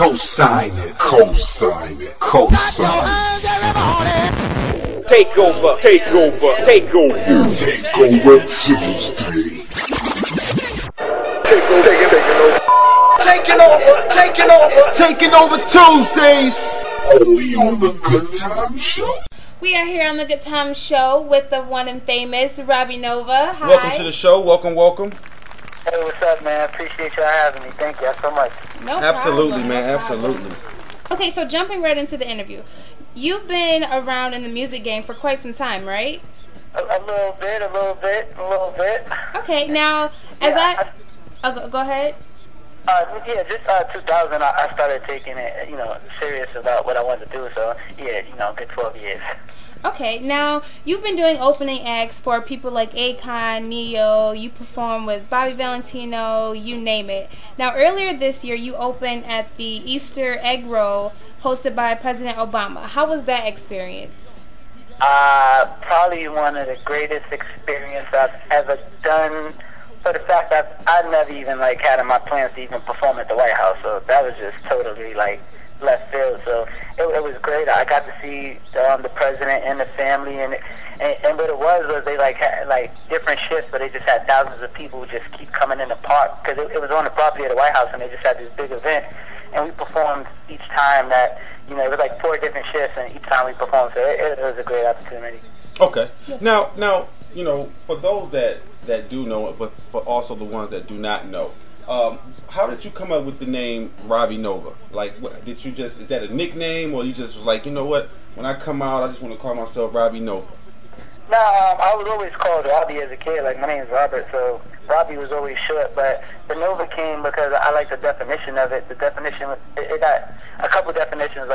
CoSign it, CoSign it, CoSign it. Take over, take over, take over. Take over Tuesday. Taking over Tuesdays. Only on the Good Time Show. We are here on the Good Time Show with the one and famous Robbie Nova. Hi. Welcome to the show. Welcome. Hey, what's up, man? Appreciate y'all having me. Thank y'all so much. No Absolutely, problem, man. no Absolutely. problem. Okay, so jumping right into the interview. You've been around in the music game for quite some time, right? A little bit. Okay, now, go ahead. Just 2000, I started taking it, serious about what I wanted to do. So, good 12 years. Okay, now, you've been doing opening acts for people like Akon, Neo, you perform with Bobby Valentino, you name it. Now, earlier this year, you opened at the Easter egg roll hosted by President Obama. How was that experience? Probably one of the greatest experiences I've ever done. For the fact that I never even had in my plans to even perform at the White House, so that was just totally left field. So it was great. I got to see the president and the family, and what it was they had different shifts, but they just had thousands of people who just keep coming in the park because it was on the property of the White House, and they just had this big event, and we performed each time that it was 4 different shifts, and each time we performed, so it was a great opportunity. Okay. Now, for those that do know it, but for also the ones that do not know, how did you come up with the name Robbie Nova? Is that a nickname, or you just was like, you know what, when I come out, I just want to call myself Robbie Nova? No, I was always called Robbie as a kid. My name is Robert, so Robbie was always short, but the Nova came because I like the definition of it. The definition, it got a couple definitions,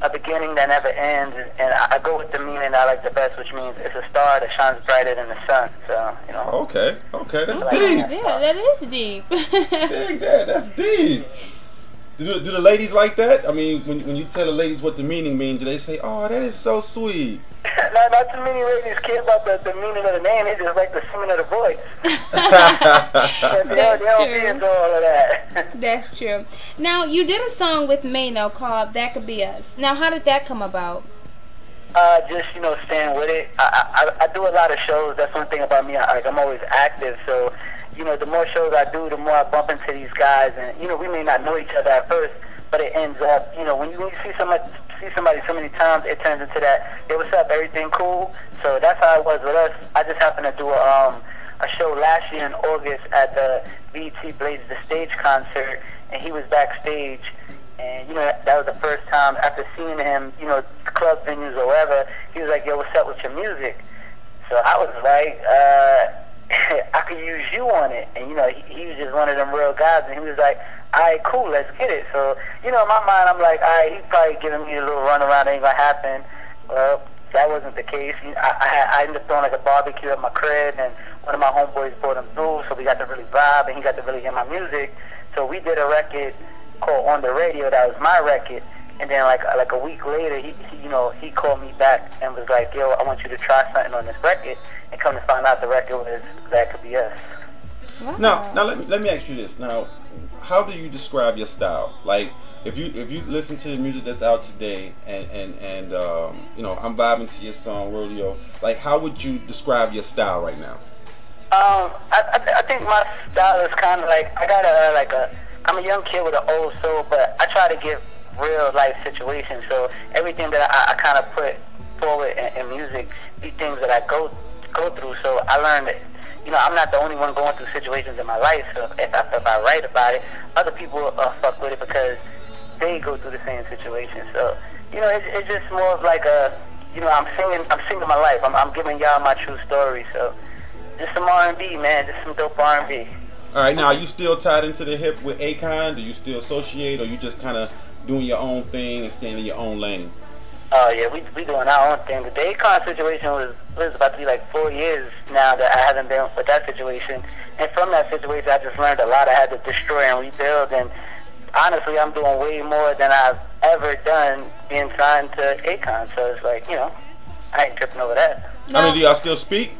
a beginning that never ends, and I go with the meaning I like the best, which means it's a star that shines brighter than the sun. So, Okay, that's deep. Yeah, that is deep. Dig that, that's deep. Do the ladies like that? I mean, when you tell the ladies what the meaning means, do they say, "Oh, that is so sweet"? Not too many ladies care about the meaning of the name. They just like the singing of the voice. They don't be into all of that. That's true. Now, you did a song with Mano called That Could Be Us. Now, how did that come about? Just, staying with it. I do a lot of shows. That's one thing about me. I'm always active. So, the more shows I do, the more I bump into these guys. And, we may not know each other at first, but it ends up, when you see somebody so many times, it turns into that, hey, what's up, everything cool? So that's how it was with us. I just happened to do a show last year in August at the BET Blaze the Stage concert, and he was backstage. And, that was the first time after seeing him, club venues or wherever, he was like, yo, what's up with your music? So I was like, I could use you on it. And, he was just one of them real guys, and he was like, all right, cool, let's get it. So, in my mind, I'm like, all right, he's probably giving me a little runaround, ain't gonna happen. Well, that wasn't the case. I ended up throwing a barbecue at my crib, and one of my homeboys brought him through, so we got to really vibe, and he got to really hear my music. So we did a record called On the Radio. That was my record. And then like a week later, he called me back and was like, yo, I want you to try something on this record. And come to find out, the record was That Could Be Us. Wow. Now let me ask you this. Now, how do you describe your style? If you listen to the music that's out today, and I'm vibing to your song Rodeo, how would you describe your style right now? I think my style is kind of I'm a young kid with an old soul, but I try to give real life situations. So everything that I kind of put forward in music, these things that I go through. So I learned that, I'm not the only one going through situations in my life. So if I write about it, other people fuck with it because they go through the same situation. So, it's just more of I'm singing my life. I'm giving y'all my true story. So just some R&B, man, just some dope R&B. All right, now, are you still tied into the hip with Akon? Do you still associate, or you just kind of doing your own thing and staying in your own lane? Oh, yeah, we doing our own thing. The Akon situation was about to be 4 years now that I haven't been with that situation. And from that situation, I just learned a lot. I had to destroy and rebuild. And honestly, I'm doing way more than I've ever done being signed to Akon. So it's I ain't tripping over that. I mean, do y'all still speak?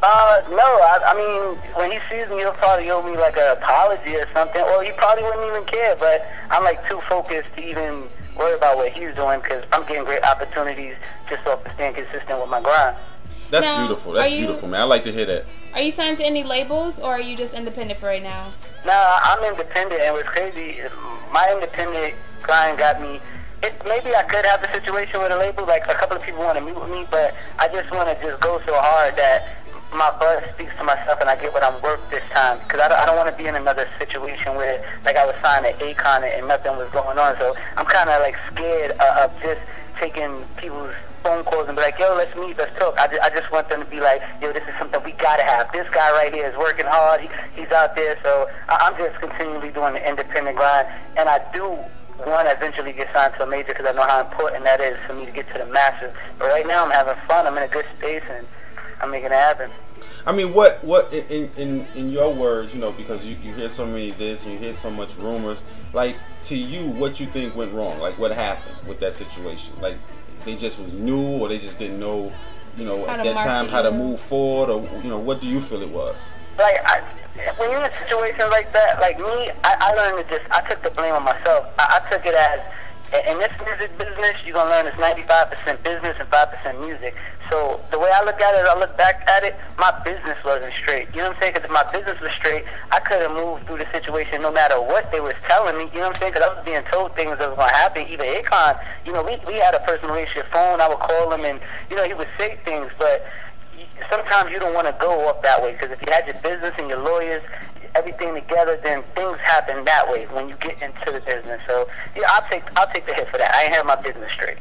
No, I mean, when he sees me, he'll probably owe me like an apology or something, or he probably wouldn't even care, but I'm like too focused to even worry about what he's doing, because I'm getting great opportunities just off of staying consistent with my grind. That's now, beautiful. That's beautiful, man. I like to hear that. Are you signed to any labels, or are you just independent for right now? Nah, I'm independent, and what's crazy, my independent grind got me. Maybe I could have a situation with a label, like a couple of people want to meet with me, but I just want to just go so hard that my buzz speaks to myself and I get what I'm worth this time. Because I don't want to be in another situation where, like, I was signed to Akon and nothing was going on. So I'm kind of, like, scared of just taking people's phone calls and be like, yo, let's meet, let's talk. I just want them to be like, yo, this is something we got to have. This guy right here is working hard. He's out there. So I'm just continually doing the independent grind. And I do want to eventually get signed to a major because I know how important that is for me to get to the masses. But right now I'm having fun. I'm in a good space and I'm making it happen. I mean, what in your words, you know, because you hear so many of this and you hear so much rumors, like, to you, what you think went wrong? Like, what happened with that situation? Like, they just was new, or they just didn't know, you know, at that time how to move forward, or, you know, what do you feel it was? Like, when you're in a situation like that, like me, I learned to I took the blame on myself. I took it as, in this music business, you're going to learn it's 95% business and 5% music. So the way I look at it, I look back at it, my business wasn't straight. You know what I'm saying? Because if my business was straight, I could have moved through the situation no matter what they was telling me. You know what I'm saying? Because I was being told things that was going to happen. Even Akon, you know, we had a personal relationship phone. I would call him and, you know, he would say things, but sometimes you don't want to go up that way, because if you had your business and your lawyers, everything together, then things happen that way when you get into the business. So yeah, I'll take the hit for that. I ain't have my business straight.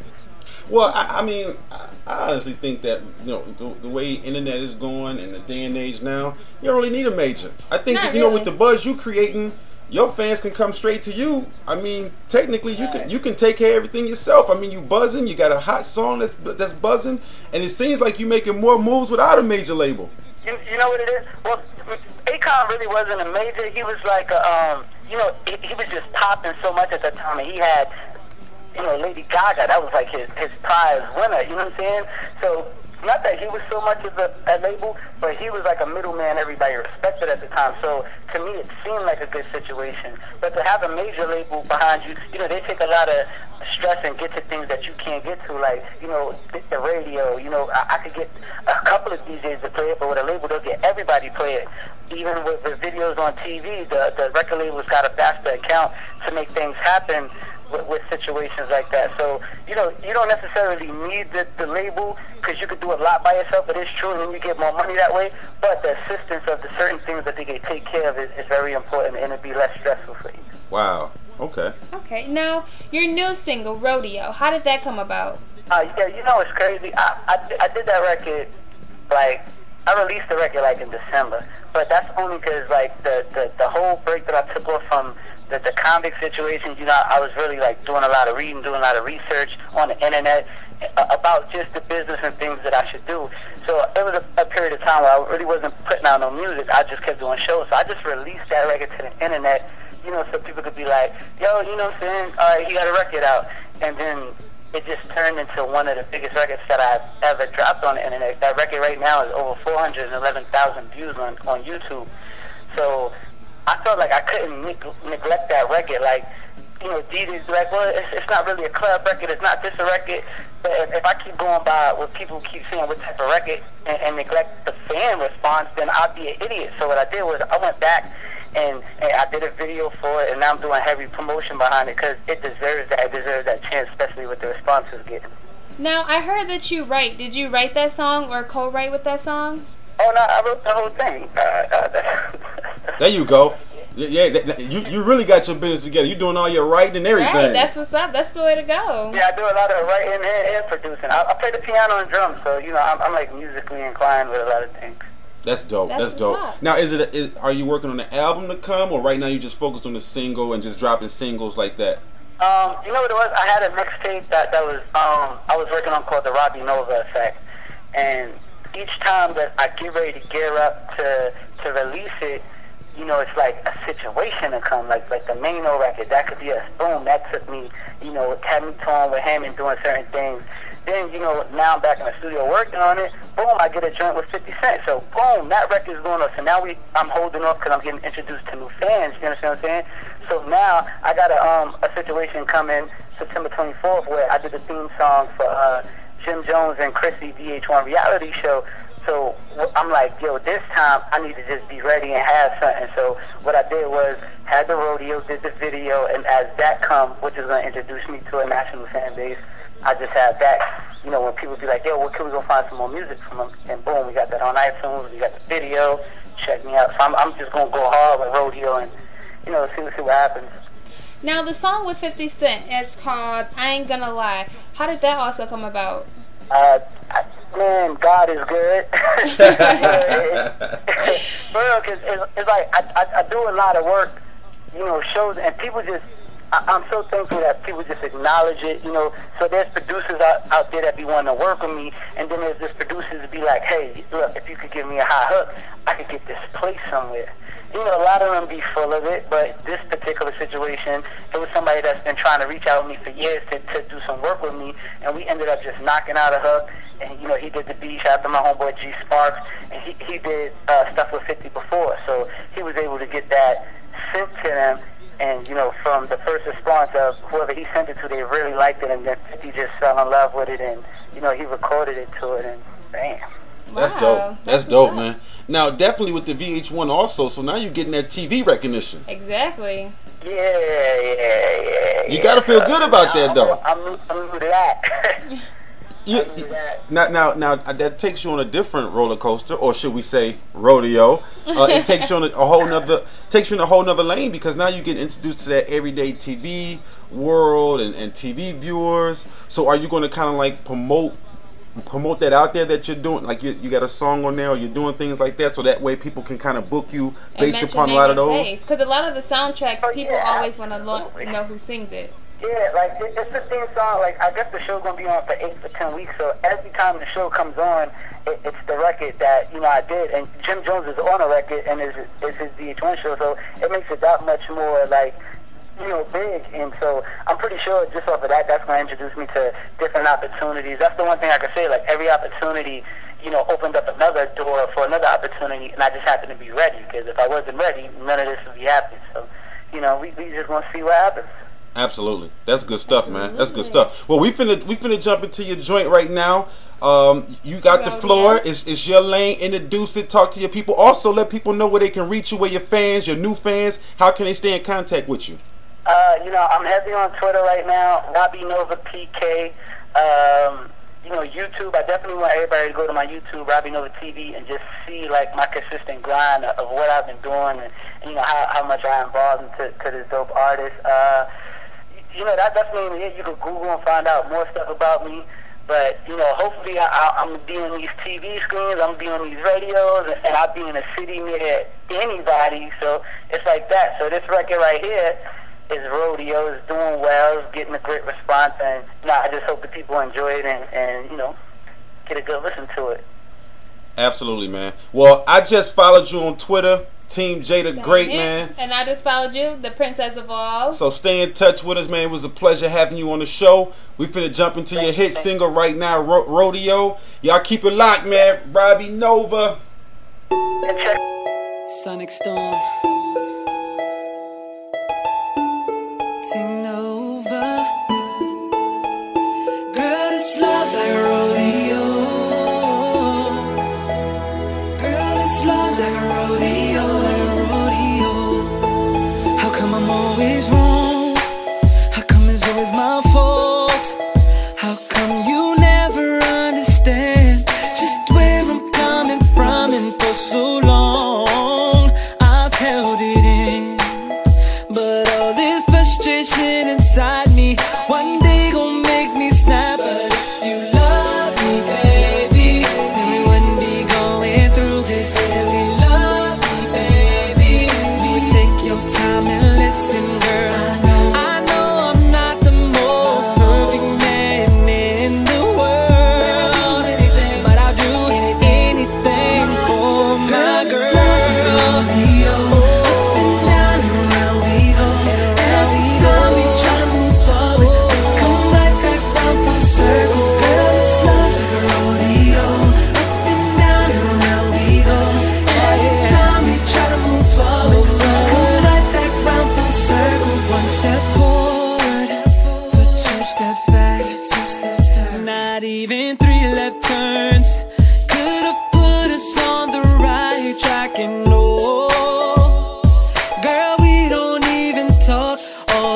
Well, I mean, I honestly think that, you know, the way internet is going in the day and age now, you don't really need a major. I think that, you know, with the buzz you creating, your fans can come straight to you. I mean, technically, you can take care of everything yourself. I mean, you buzzing, you got a hot song that's buzzing, and it seems like you making more moves without a major label. You know what it is? Well, Akon really wasn't a major. He was like you know, he was just popping so much at the time, and he had, you know, Lady Gaga. That was like his prize winner. You know what I'm saying? So, not that he was so much of a label, but he was like a middleman everybody respected at the time. So to me, it seemed like a good situation. But to have a major label behind you, you know, they take a lot of stress and get to things that you can't get to, like, you know, the radio. You know, I could get a couple of DJs to play it, but with a label, they'll get everybody play it. Even with the videos on TV, the record label's got a faster account to make things happen with situations like that. So, you know, you don't necessarily need the label, because you could do a lot by yourself, but it's true, and then you get more money that way. But the assistance of the certain things that they can take care of is very important, and it'd be less stressful for you. Wow. Okay. Okay. Now, your new single, Rodeo, how did that come about? Yeah, you know, it's crazy. I did that record, like, I released the record, like, in December. But that's only because, like, the whole break that I took off from the convict situation, you know, I was really, like, doing a lot of reading, doing a lot of research on the internet about just the business and things that I should do. So it was a period of time where I really wasn't putting out no music. I just kept doing shows. So I just released that record to the internet, you know, so people could be like, yo, you know what I'm saying? All right, he got a record out. And then it just turned into one of the biggest records that I've ever dropped on the internet. That record right now is over 411,000 views on YouTube. So I felt like I couldn't neglect that record. Like, you know, DJs be like, well, it's not really a club record, it's not just a record. But if I keep going by what people keep saying, what type of record, and neglect the fan response, then I'll be an idiot. So what I did was I went back and I did a video for it, and now I'm doing heavy promotion behind it, because it deserves that. It deserves that chance, especially with the response it's getting. Now, I heard that you write. Did you write that song or co-write with that song? Oh, no, I wrote the whole thing. There you go. Yeah, you really got your business together. You're doing all your writing and everything. Right, that's what's up. That's the way to go. Yeah, I do a lot of writing and producing. I play the piano and drums, so, you know, I'm like musically inclined with a lot of things. That's dope. That's dope. Up. Now, are you working on an album to come, or right now you just focused on the single and just dropping singles like that? You know what it was? I had a mixtape that was I was working on called the Robbie Nova Effect, and each time that I get ready to gear up to release it, you know, it's like a situation to come, like the Mano record. That could be a boom. That took me, you know, had me touring with him and doing certain things. Then, you know, now I'm back in the studio working on it. Boom, I get a joint with 50 Cent. So, boom, that record's going up. So now I'm holding off because I'm getting introduced to new fans. You understand what I'm saying? So now I got a situation coming September 24th where I did the theme song for Jim Jones and Chrissy VH1 reality show. So I'm like, yo, this time I need to just be ready and have something. So what I did was had the rodeo, did the video, and as that come, which is going to introduce me to a national fan base, I just had that. You know, when people be like, yo, what can we go find some more music from them? And boom, we got that on iTunes. We got the video. Check me out. So I'm just going to go hard with rodeo and, you know, see what happens. Now, the song with 50 Cent, it's called I Ain't Gonna Lie. How did that also come about? Man, God is good. For real, because it's like I do a lot of work, you know, shows, and people just, I'm so thankful that people just acknowledge it, you know. So there's producers out there that be wanting to work with me, and then there's just producers that be like, hey, look, if you could give me a high hook, I could get this place somewhere. You know, a lot of them be full of it, but this particular situation, it was somebody that's been trying to reach out to me for years to do some work with me, and we ended up just knocking out a hook. And, you know, he did the beat, shout out to my homeboy G Sparks, and he did stuff with 50 before, so he was able to get that sent to them. And, you know, from the first response of whoever he sent it to, they really liked it, and then 50 just fell in love with it, and, you know, he recorded it to it, and bam. That's dope. That's dope, man. Now, definitely with the VH1 also, so now you're getting that TV recognition. Exactly. Yeah. You got to feel good about that, though. I'm new to that. Now, that takes you on a different roller coaster, or should we say rodeo? It takes you on a whole nother lane, because now you get introduced to that everyday TV world and TV viewers. So, are you going to kind of like promote that out there that you're doing, like you got a song on there, or you're doing things like that, so that way people can kind of book you based upon a lot of those? Because a lot of the soundtracks, people always want to know who sings it. Yeah, like it's the theme song. Like, I guess the show's gonna be on for 8 to 10 weeks. So every time the show comes on, it's the record that, you know, I did. And Jim Jones is on a record, and it's his VH1 show. So it makes it that much more, like, you know, big. And so I'm pretty sure just off of that, that's gonna introduce me to different opportunities. That's the one thing I can say. Like, every opportunity, you know, opened up another door for another opportunity, and I just happened to be ready. Because if I wasn't ready, none of this would be happening. So, you know, we just gonna see what happens. Absolutely. That's good stuff, man. That's good stuff. Well, we finna jump into your joint right now. You got the floor. It's your lane. Introduce it. Talk to your people. Also, let people know where they can reach you, where your fans, your new fans, how can they stay in contact with you? You know, I'm heavy on Twitter right now, Robbie Nova PK. You know, YouTube, I definitely want everybody to go to my YouTube, Robbie Nova TV, and just see, like, my consistent grind of what I've been doing, and you know, how much I'm involved into this dope artist. You know, that's mainly it. You can Google and find out more stuff about me. But, you know, hopefully I'm going to be on these TV screens, I'm going to be on these radios, and I'll be in a city near anybody. So it's like that. So this record right here is rodeo, is doing well, is getting a great response. And, you know, I just hope that people enjoy it and you know, get a good listen to it. Absolutely, man. Well, I just followed you on Twitter. Team Jada Great, man. And I just followed you, the Princess of All. So stay in touch with us, man. It was a pleasure having you on the show. We finna jump into your hit single right now, Rodeo. Y'all keep it locked, man. Robbie Nova. Sonic Storm. Team Nova. Girl, this love's like a rodeo. Girl, this love's like a rodeo. I'm always wrong. How come it's always my fault? How come you never understand just where I'm coming from? And for so long I've held it in, but all this frustration inside me one day gon' make me snap. But if you love me, baby, then we wouldn't be going through this. If you love me, baby, you would take your time and listen, girl. I know I'm not the most perfect man in the world, but I'll do anything for my girl. Up and down and around we go. Every time we try to move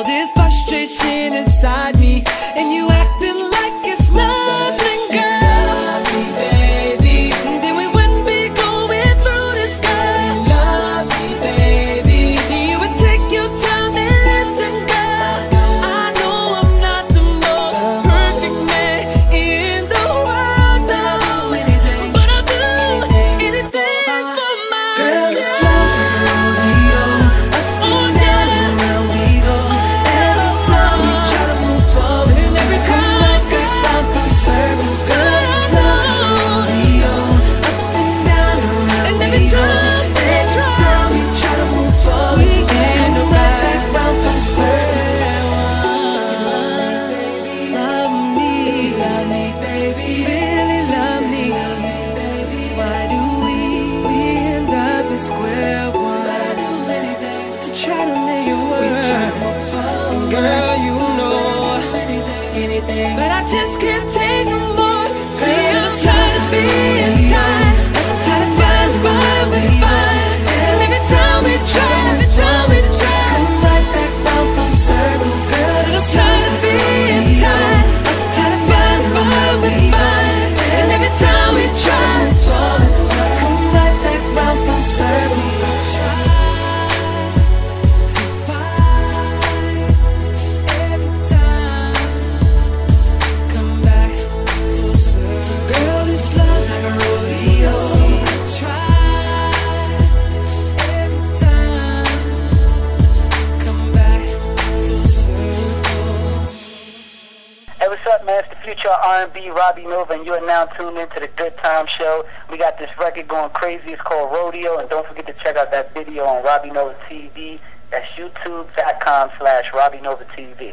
all this frustration inside me, and you acting like it's nothing, girl. Love me, baby. Then we wouldn't be going through this, girl. Love me, baby. You would take your time and listen, girl. I know I'm not the most perfect man in the world now, but I'll do anything for my girl. This love's a rodeo, up and down and around we go. Every time we try to move forward, and every time I get round full circle, girl. This love's a rodeo, up and down and around we go. Every time we try to move forward, we can't go right back round full circle. Love me, baby. Really love me, baby. Why do we end up at square one? To try to make it work. Girl, you know anything, but I just can't take no more. See, I'm tired of being tired. I'm tired of fine, and every time we try, come right back round full circle, girl. Said I'm tired of being tired. I'm tired of fine, and every time we try, come right back round full circle. Girl, this love's like a rodeo. Try every time, come back full circle. Hey, what's up, man? It's the future R&B, Robbie Nova, and you are now tuned into the Good Time Show. We got this record going crazy. It's called Rodeo, and don't forget to check out that video on Robbie Nova TV. That's youtube.com/Robbie Nova TV.